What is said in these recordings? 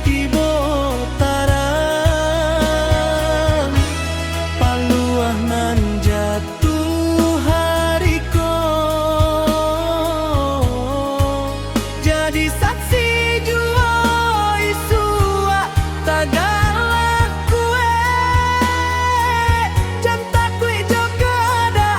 tiba tarang paluah nan jatuh hariko jadi saksi jua isua tagalah kue jantak kue jo keadaan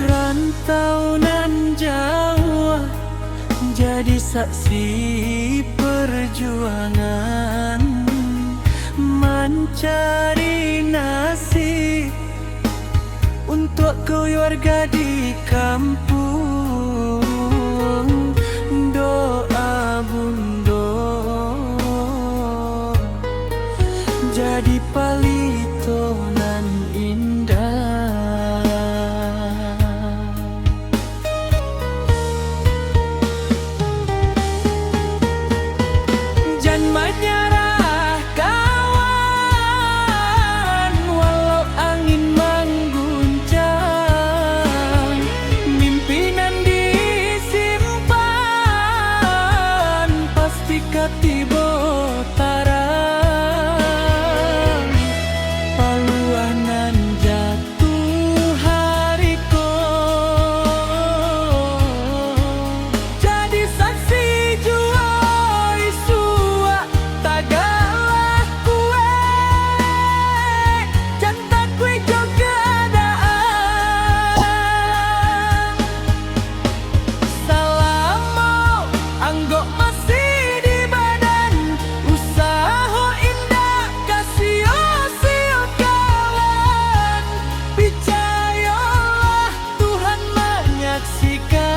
rantau nan jauh jadi saksi perjuangan mencari nasi untuk keluarga di kampung doa bundo jadi palito nan indah menyerah kawan walau angin mengguncang mimpinan disimpan pasti katibo tarang paluah nan jatuh hariko jadi saksi jua isua tagalah kue jantak kue jo keadaan salamo anggo masih di badan usaha indah kasih sio kawan percayalah Tuhan menyaksikan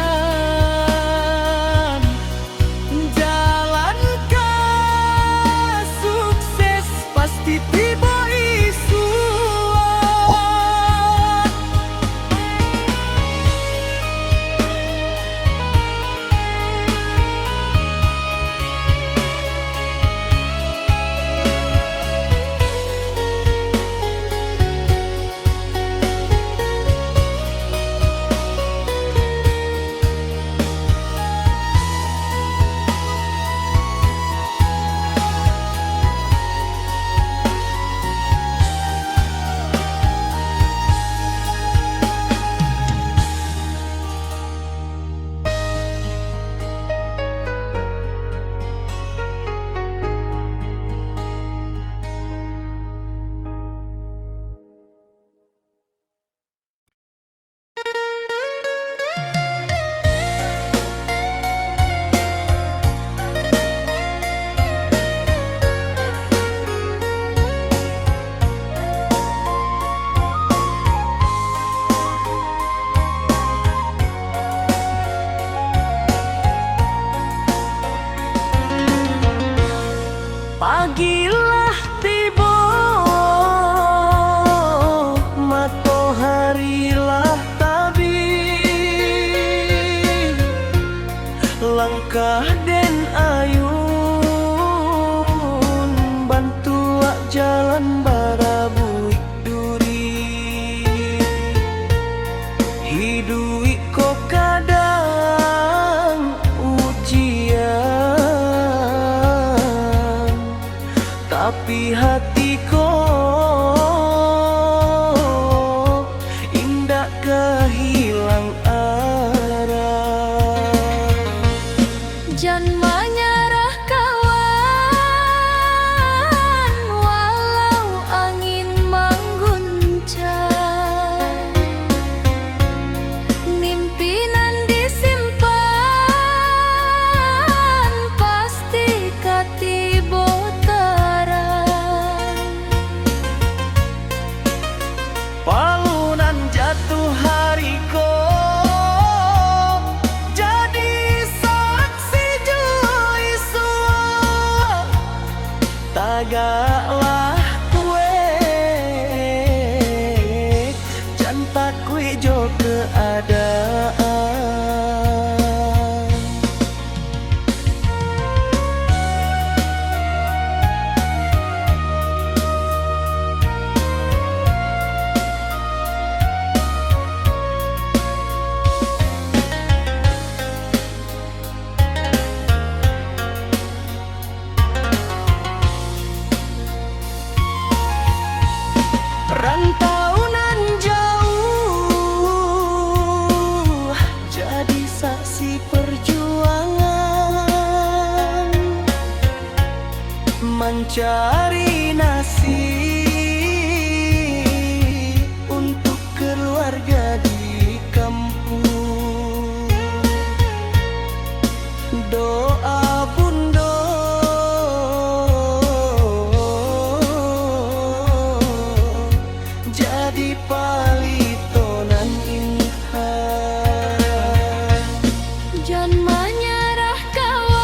jalan ke sukses pasti tiba isua. Pagilah tiba mataharilah tabir langkah den ayun bantu jalan barabuik duri hidui ko kadang ujian tapi hatiku indah kehilang arah jangan menyerah kawan walau angin mengguncang mimpinan disimpan pasti katibo tarang palunan jatuh hariko tagaklah kue jantak kue jo keadaan. Rantauan jauh jadi saksi perjuangan mencari nasi untuk keluarga di kampung. Doa bundo jadi palitonan inhan. Jangan menyerah kawan,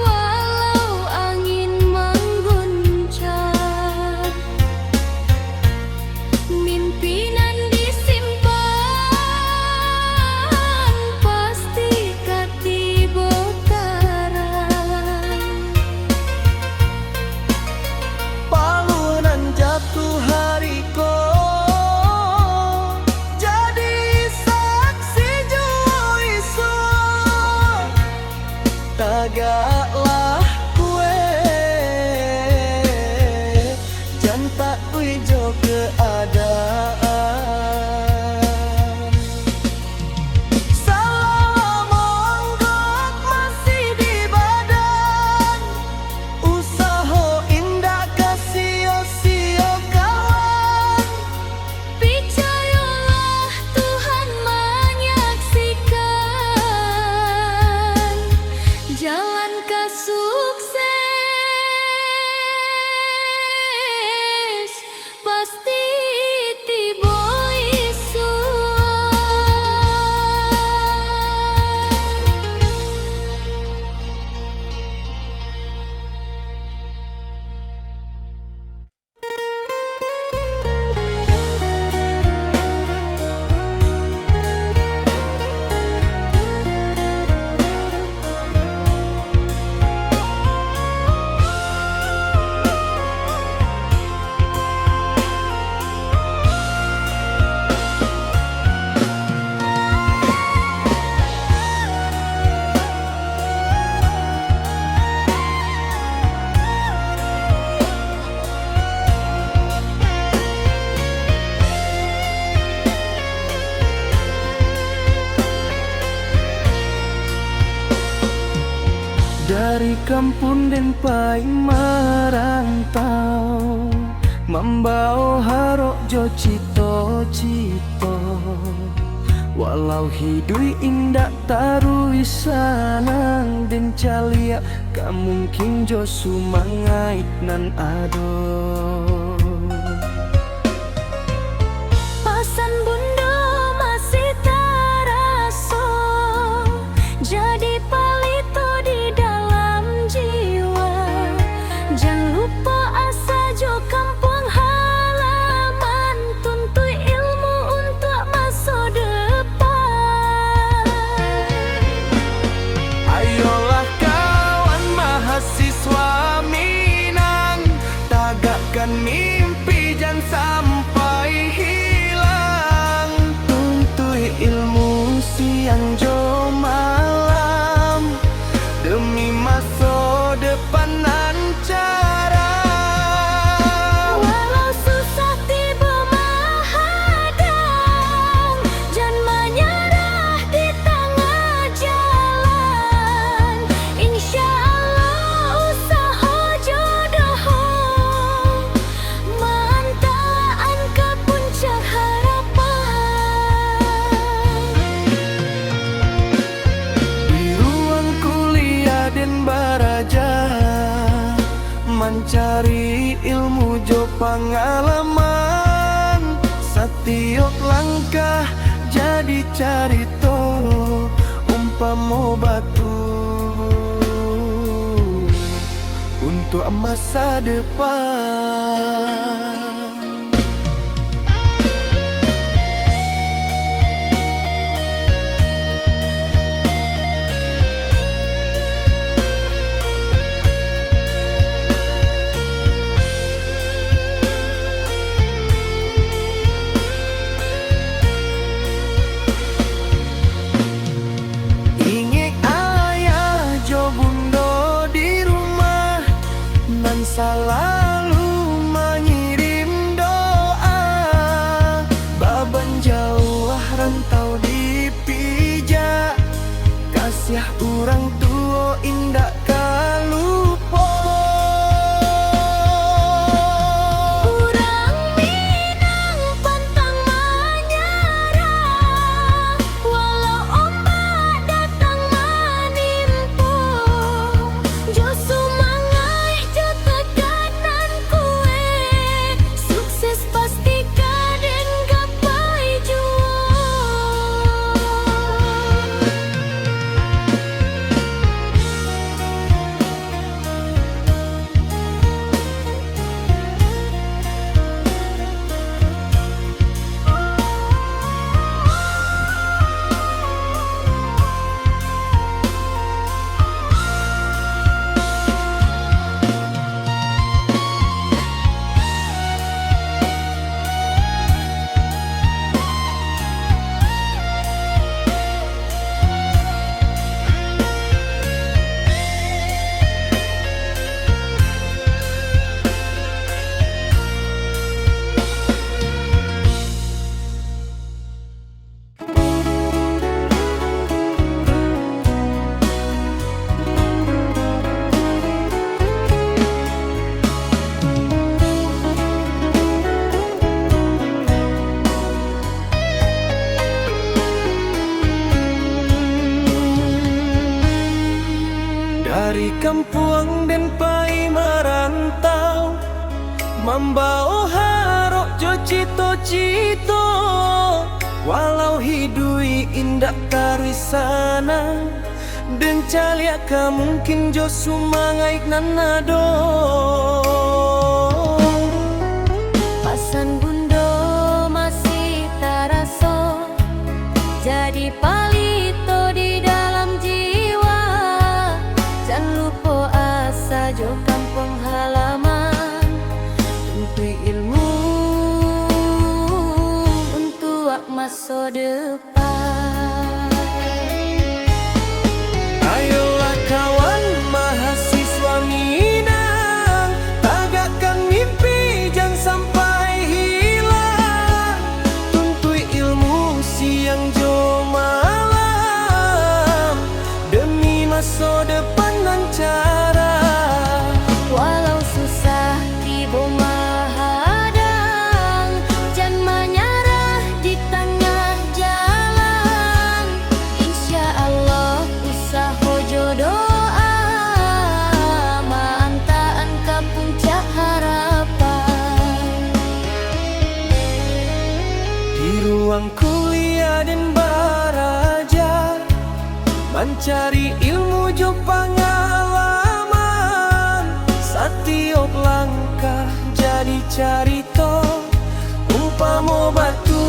walau angin mengguncang. Mimpinan disimpan, pasti katibo tarang. Palunan jatuh hariko jadi saksi juiso. Tagaklah kue jantak ujo keadaan. Salah monggok masih di badan, usaha indah kasio-sio kawan. Percayalah Tuhan menyaksikan jalan ke sukses, pasti tibo isu. Dari kampung Denpai merantau, membawa harok jo cito-cito. Walau hidui indak tarui sanang den calia, kamungkin jo sumangait nan ado. Pasan bundo masih taraso, jadi palito di dalam jiwa. Jangan lupa asa jo kampung halaman, tuntui ilmu untuk masa depan. Ayolah kawan mahasiswa Minang, tagakkan mimpi jangan sampai hilang. Tuntui ilmu siang jo malam, demi masa depan nan cerah. Walau susah tiba menghadang, jangan menyerah di tengah jalan. Insya Allah usaha jodoh mantaan ke puncak harapan. Di ruang kuliah dan baraja, mencari ilmu jo pengalaman. Setiap langkah jadi carito, umpama batu untuk masa depan. Selalu mengirim doa, baban jauh rantau dipijak, kasih orang tua indah kalupo. Urang Minang pantang menyerah, walau ombak datang menimpa. Jo sumangai jo tekanan kue, sukses pasti kaden gapai jua. Dari kampung dan pai merantau, membawa harok jo cito-cito, walau hidui indak karisana, dan caliaka mungkin jo sumangai nanado. Pasan bundo masih taraso, jadi palito di dalam jiwa. Jangan lupa asa jo kampung halaman, untuk ilmu untuk masa depan. Ayolah kawan mahasiswa Minang, tagakkan mimpi jangan sampai hilang. Tuntui ilmu siang jo malam, demi masa depan nan cara. Walau susah tiba menghadang, jangan menyerah di tengah jalan. Insya Allah usaha jodoa, mantaan ke puncak harapan. Di ruang kuliah dan baraja, mencari ilmu jo pengalaman. Setiap langkah jadi carito, umpama batu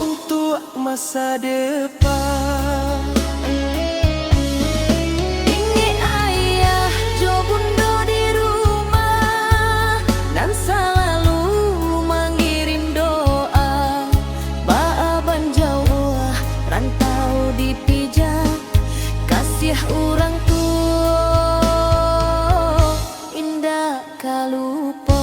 untuk masa depan. Ingat ayah jo bunda di rumah, dan selalu mengirim doa. Baaban jauh rantau dipijak, kasih orang tua indah kalupo.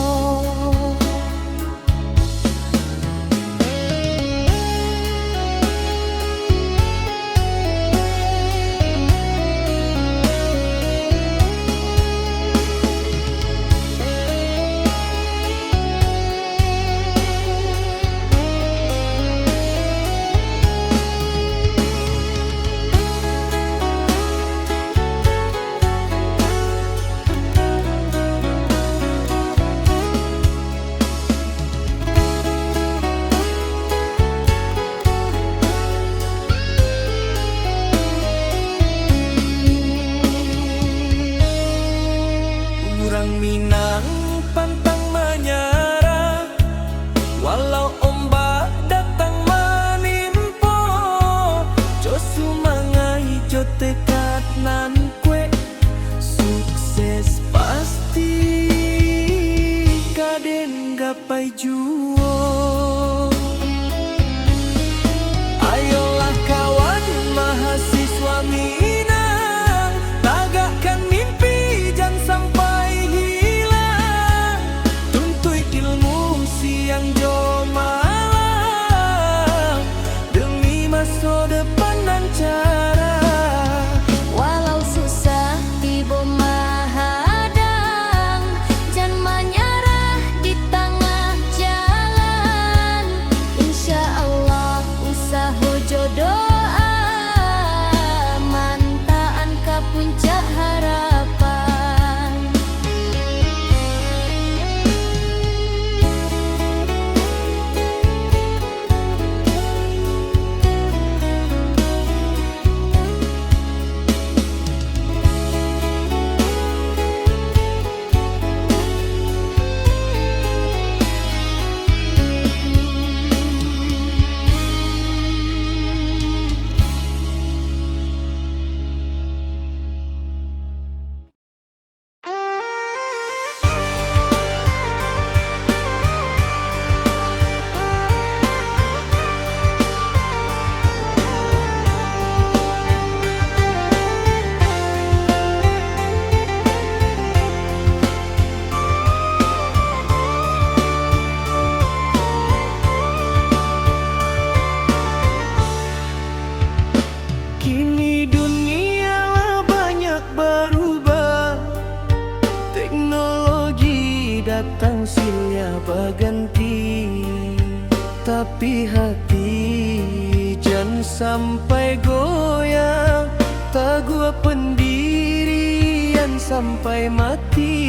Tapi hati jangan sampai goyang, teguh pendirian sampai mati.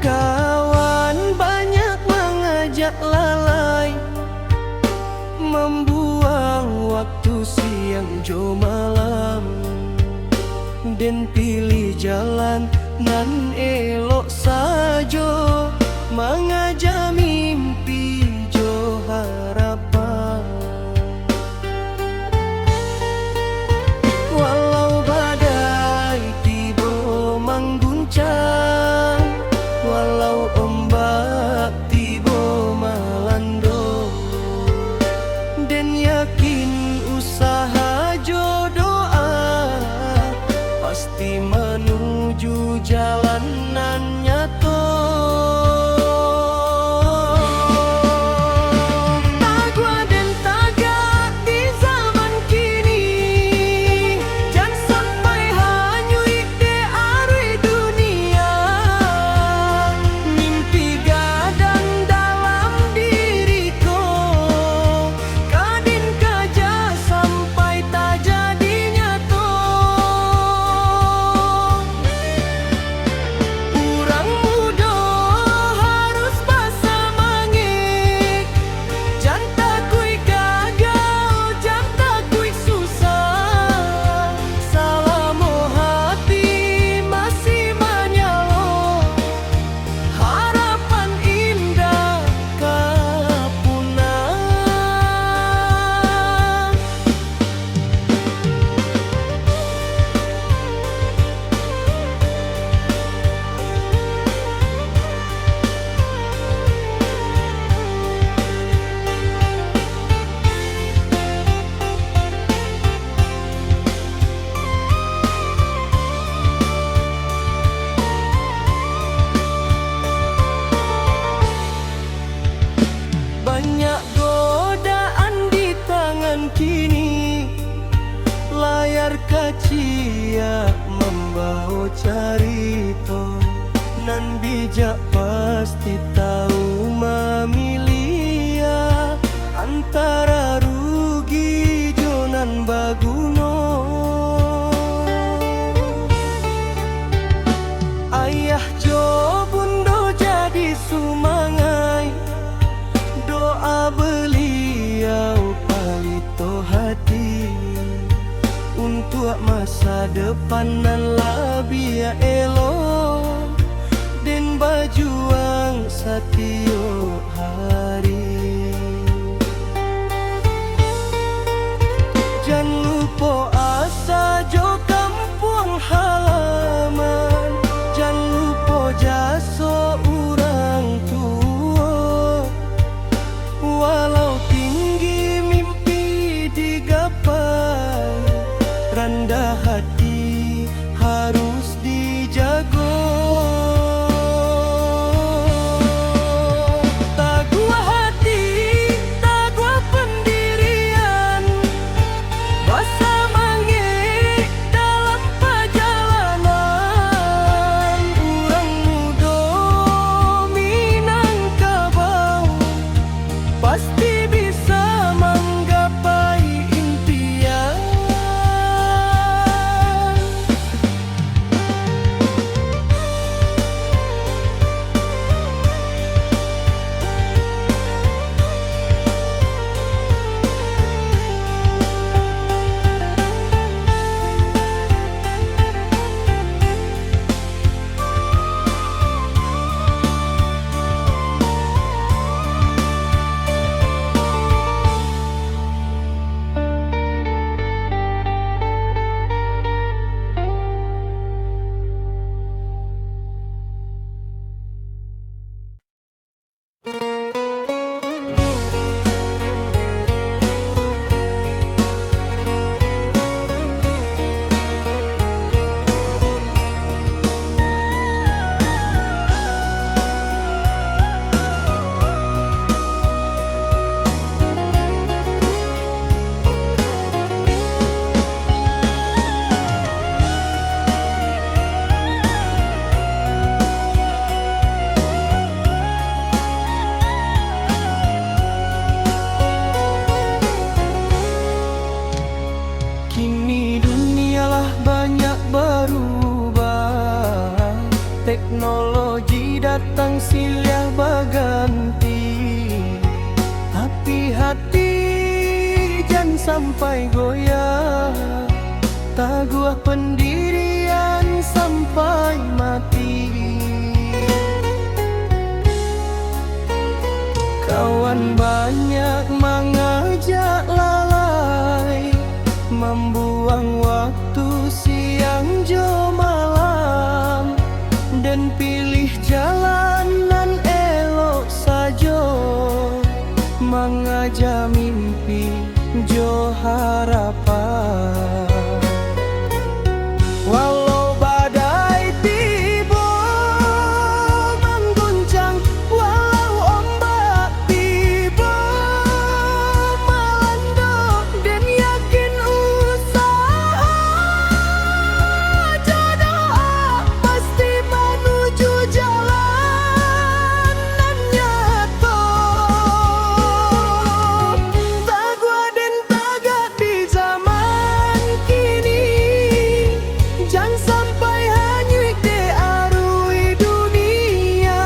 Kawan banyak mengajak lalai, membuang waktu siang jo malam, dan pilih jalan nan elok sajo, mengajak mimpi jo harapan. Walau badai tiba mengguncang, walau ombak tiba melanda, dan yakin usaha jo doa pasti menuju jalan nan nyata. Banyak godaan di tangan kini, layar kacia membawa carita, nan bijak pasti tahu memilih antara rugi jo nan baguno. Ayah jo bundo jadi sumangai, doa beliau palito hati, untuk masa depan nan lebih elok, dan berjuang setiap hari. Jangan lupa asa jo kampung halaman, jangan lupa jasa orang tua. Walau tinggi mimpi digapai, rendah hati harus dijaga. silih baganti, tapi hati jangan sampai goyah. Taguah pendirian sampai mati. Kawan banyak mengajak lalai, membuang waktu siang jo malam, dan pilih jalanan elok saja, mengajak mimpi jo harapan. Walau badai tiba mengguncang, walau ombak tiba melanda, dan yakin usaha jodoh pasti menuju jalan nan nyata. Taguah dan tagak di zaman kini, jangan sampai hanyut di arui dunia.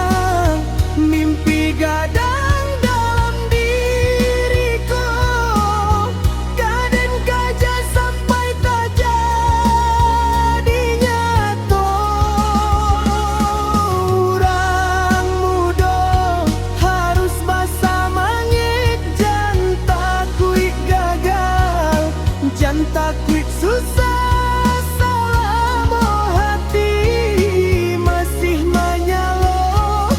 Mimpi gadang dalam diriku, kadang kaja sampai tak jadi nyata. Orang muda harus basa mangit, jangan takut gagal, jangan takut susah. Selama hati masih menyala,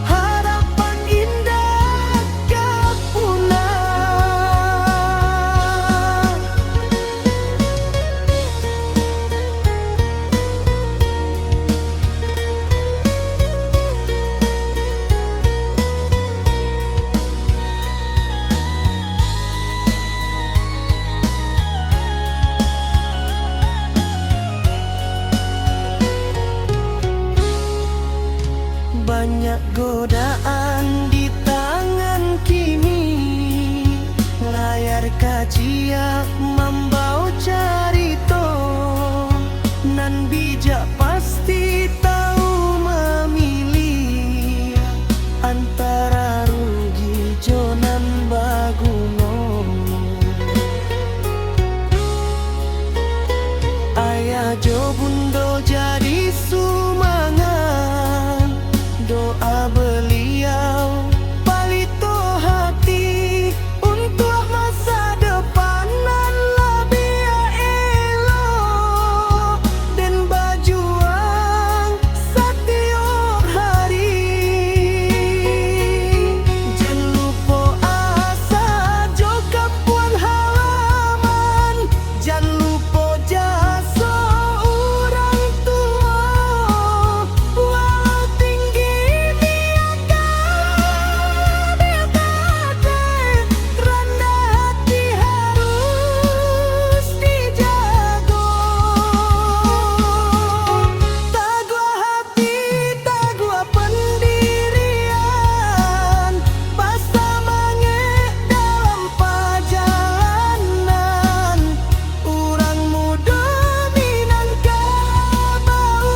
harapan indah gak punah. Banyak godaan di tangan kini, layar kaca membawa cerita, nan bijak pasti tahu memilih antara rugi jonan baguno. Ayah jo bundo jadi sumangan, doa beliau palito hati untuk masa depan nan lebih elok, dan berjuang setiap hari. Jangan lupa asa jo kapuan halaman, jangan lupa jasa orang tua. Walau tinggi rendah hati harus dijaga. Taguah hati, taguah pendirian, basa mangit dalam perjalanan. Orang muda Minangkabau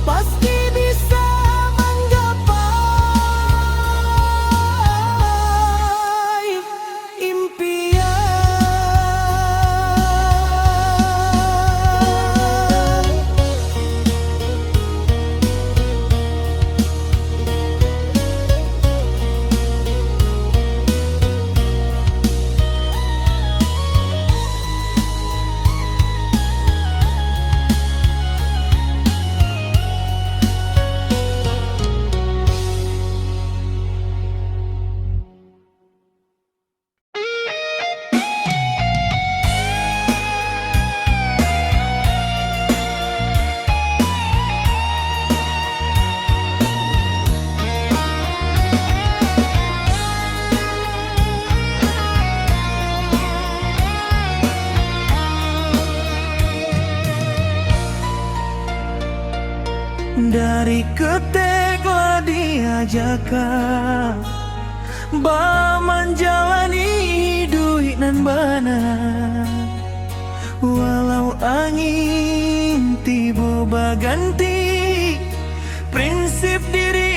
pasti bisa menggapai impian. Dari keteklah diajakan ba menjalani hidup nan bana. Walau angin tiba baganti, prinsip diri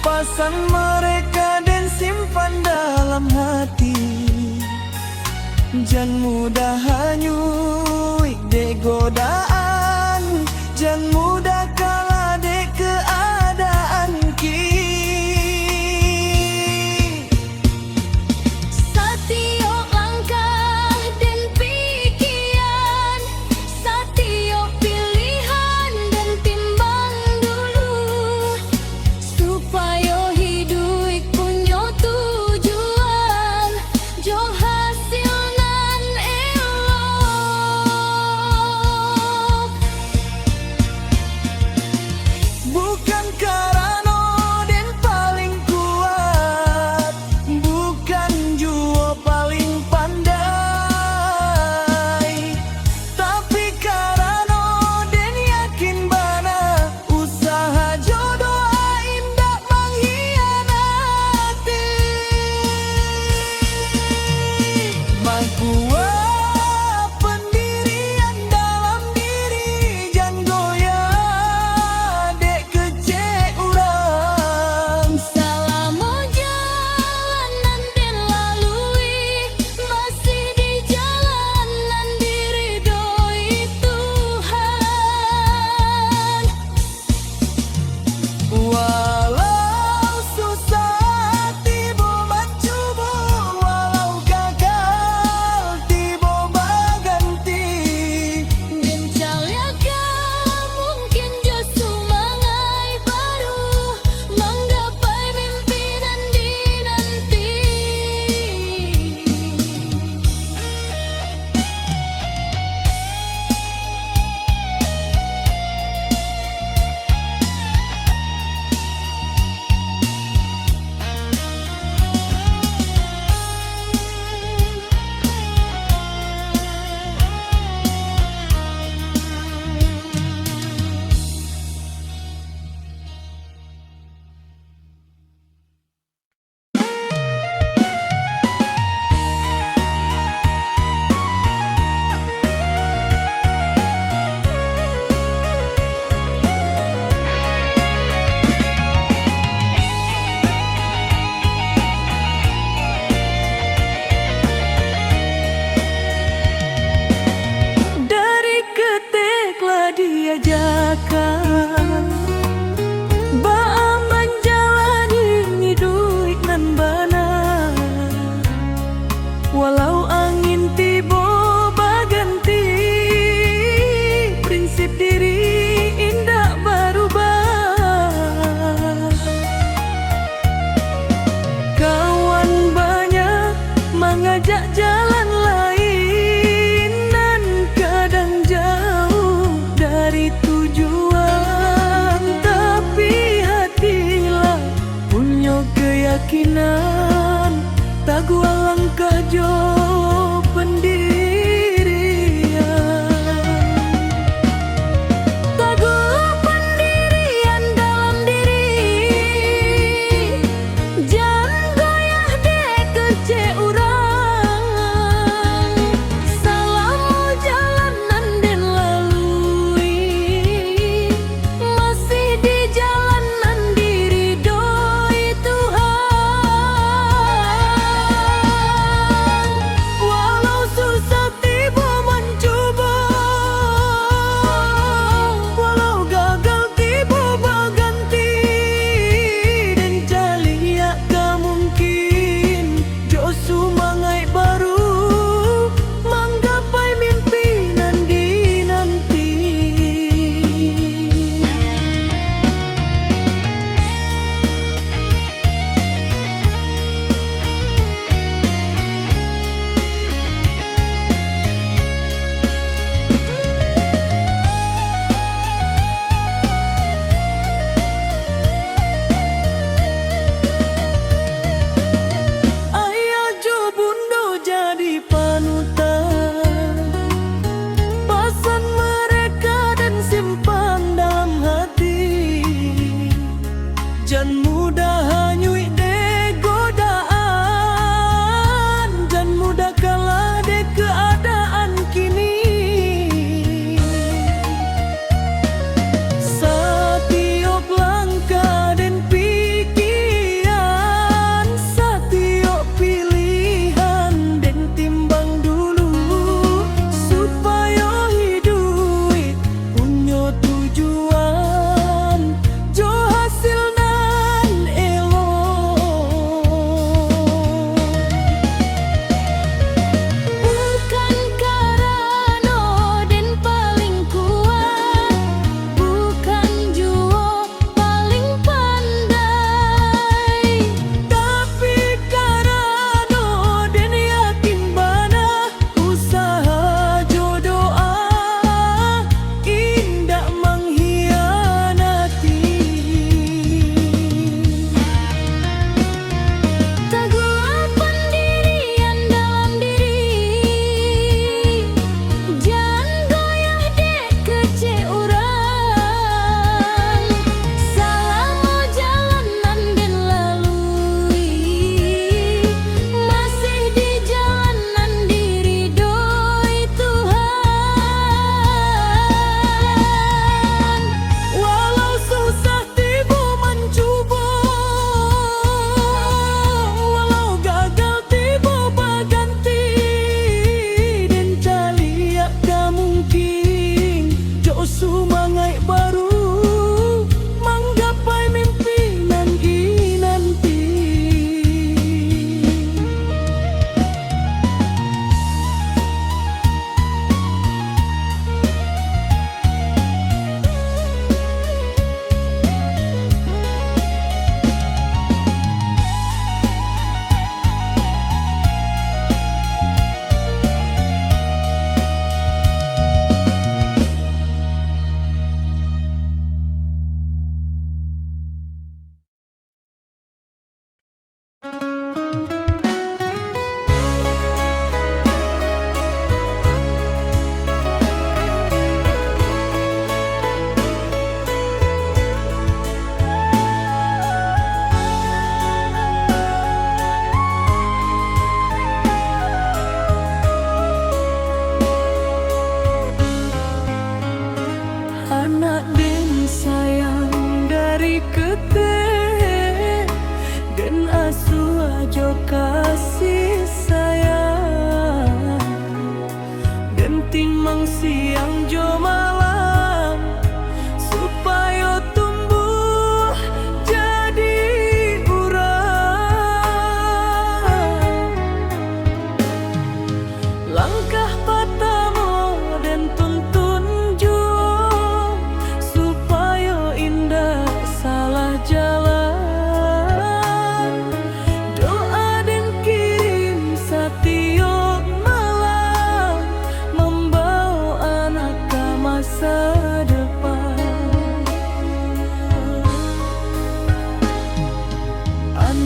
Pasan mereka dan simpan dalam hati. Jangan mudah hanyut de godaan, jangan mudah kalah de keadaan ki. Setiap langkah dan pikiran, setiap pilihan dan timbang dulu, supaya hidup punya tujuan, jo hasil nan elok. Bukan karena den paling kuat, bukan jua paling pandai, tapi karena den yakin bana usaha jodoh indah mengkhianati. Mangkuat pendirian dalam diri, jangan goyah dek kecek urang. Selama jalanan den lalui, masih di jalanan diridhoi Tuhan. Walau susah tiba mencoba, walau gagal tiba berganti. Den caliaga mungkin justru mangai baru, menggapai mimpi dan dinanti. Dari keteklah diajakan Ba'a menjalani hidup nan bana, walau angin tiba berganti, prinsip diri indah berubah. Kawan banyak mengajak jalan lain, dan kadang jauh dari tujuan, tapi hatilah punya keyakinan, tak gua langkah jo pendirian. Tak gua pendirian dalam diri, jangan goyah dek kecek urang. Selama jalanan den lalui, masih di jalanan diridhoi Tuhan. Walau susah tiba mencoba, walau gagal tiba berganti, dan calia tak mungkin jo sumangai baru, menggapai mimpi nan dinanti. Ayah jo bundo jadi panutan, pasan mereka dan simpan dalam hati. Jangan mudah hanyut de godaan, jangan mudah kalah de keadaan kini. Setiap langkah dan pikir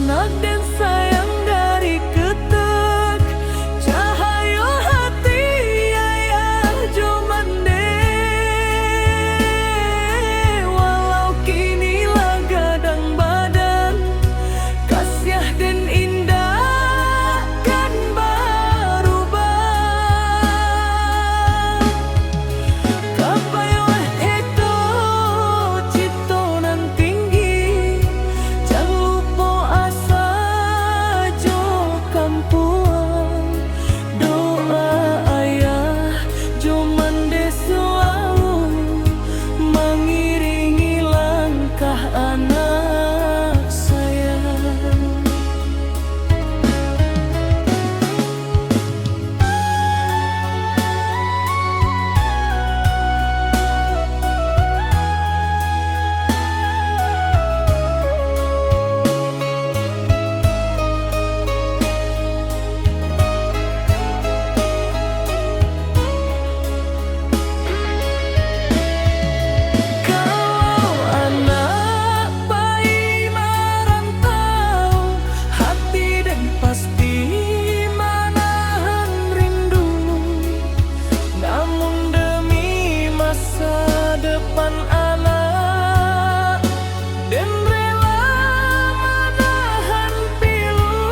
Anak dan sayang dari ketek, cahayo hati ayah Jomande. Walau kini lah gadang badan, kasih dan indah kan berubah. Kapayawah itu ciptonan tinggi, jangan lupa asa jo kampuang. Doa ayah Jomande selalu mengiringi langkah anak sayang. Kalau anak bayi merantau, hati dan pasti menahan rindu. Namun demi masa depan anak, dan rela menahan pilu.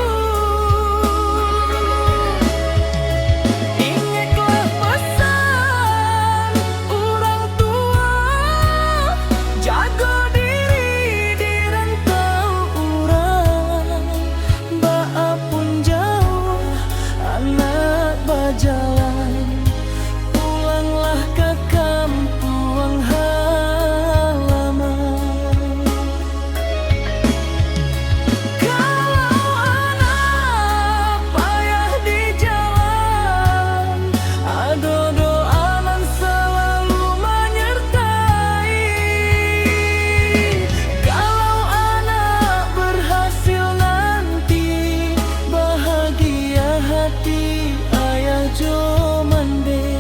Ingatlah pesan orang tua, jaga diri di rantau urang. Baapun jauh anak berjalan, pulanglah ke kampung halaman. Kalau anak payah di jalan, ada doa nan selalu menyertai. Kalau anak berhasil nanti, bahagia hati ayah Jomande.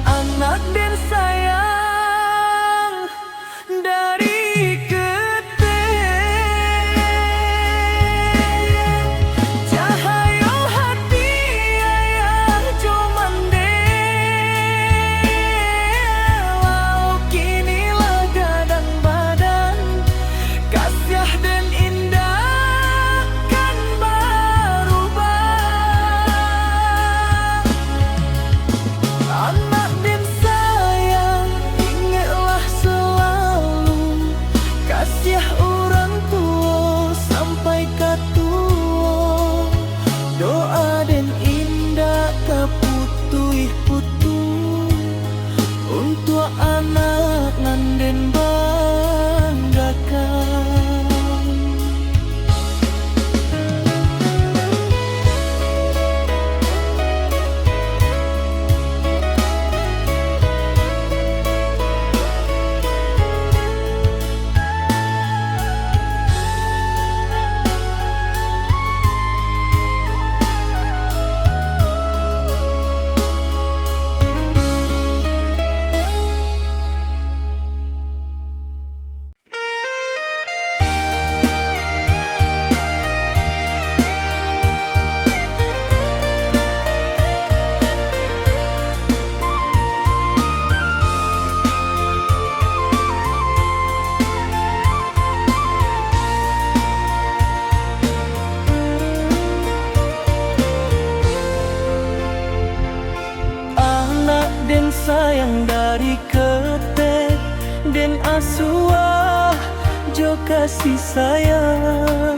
Anak dan sayang dari ketek, cahayo hati ayah Jomande. Walau kini lah gadang badan, kasih dan indah kan berubah. Anak dan sayang, ingatlah selalu kasih orang tua sampai ke tua. Doa dan indah keputuh-putuh untuk anak nan den banggakan. Anak dan sayang dari ketek, dan asuah jo kasih sayang.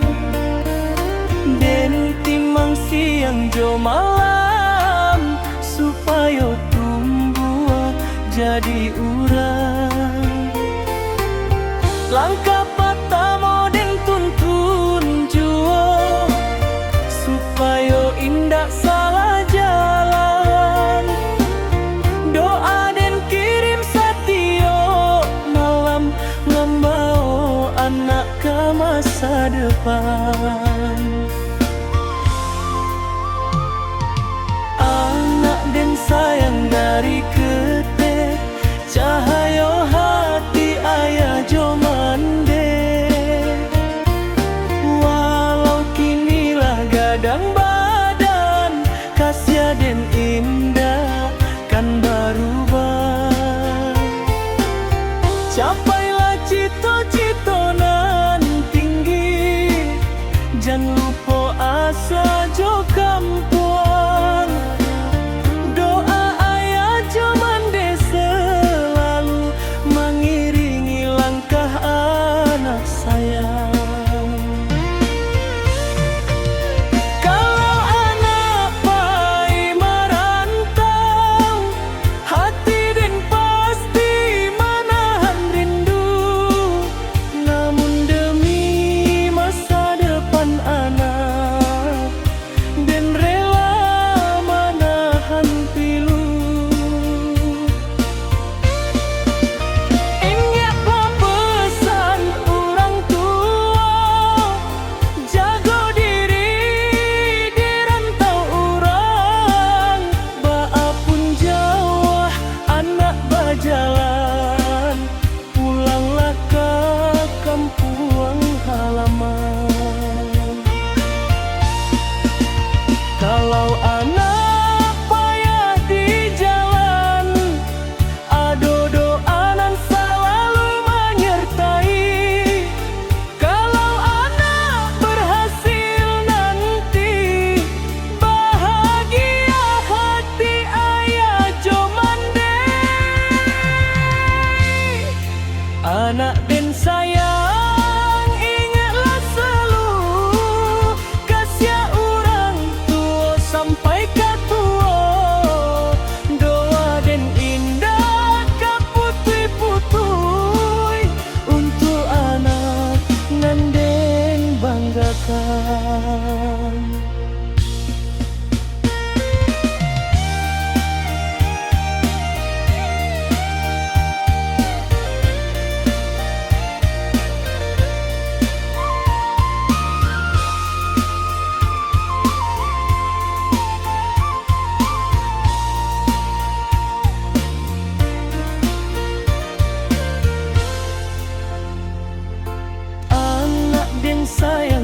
Den timang siang jo malam, supaya tumbuh jadi urang. Langkah pertama den tuntun jua, supaya indah salah jalan. Doa dan kirim satio malam, ngembau anak ke masa depan. Anak dan sayang dari ketek, cahayo hati ayah Jom Capailah cita-cita nan tinggi, jangan lupa asa jo kampuan. Doa ayah jo mande selalu mengiringi langkah anak sayang. Kalau anak pai merantau, hati den pasti menahan rindu. Namun demi masa depan anak, den rela menahan pilu. Ingatlah pesan orang tua, jaga diri di rantau orang. Baapun jauh anak berjalan, pulanglah ke kampung halaman. Kalau anak payah di jalan, ado doa nan selalu menyertai. Kalau anak berhasil nanti, bahagia hati ayah jo mandai. Anak den sayang, ingatlah selalu kasih orang tua sampai ke tua. Doa den indah ke putui-putui, untuk anak nan den banggakan. Anak den sayang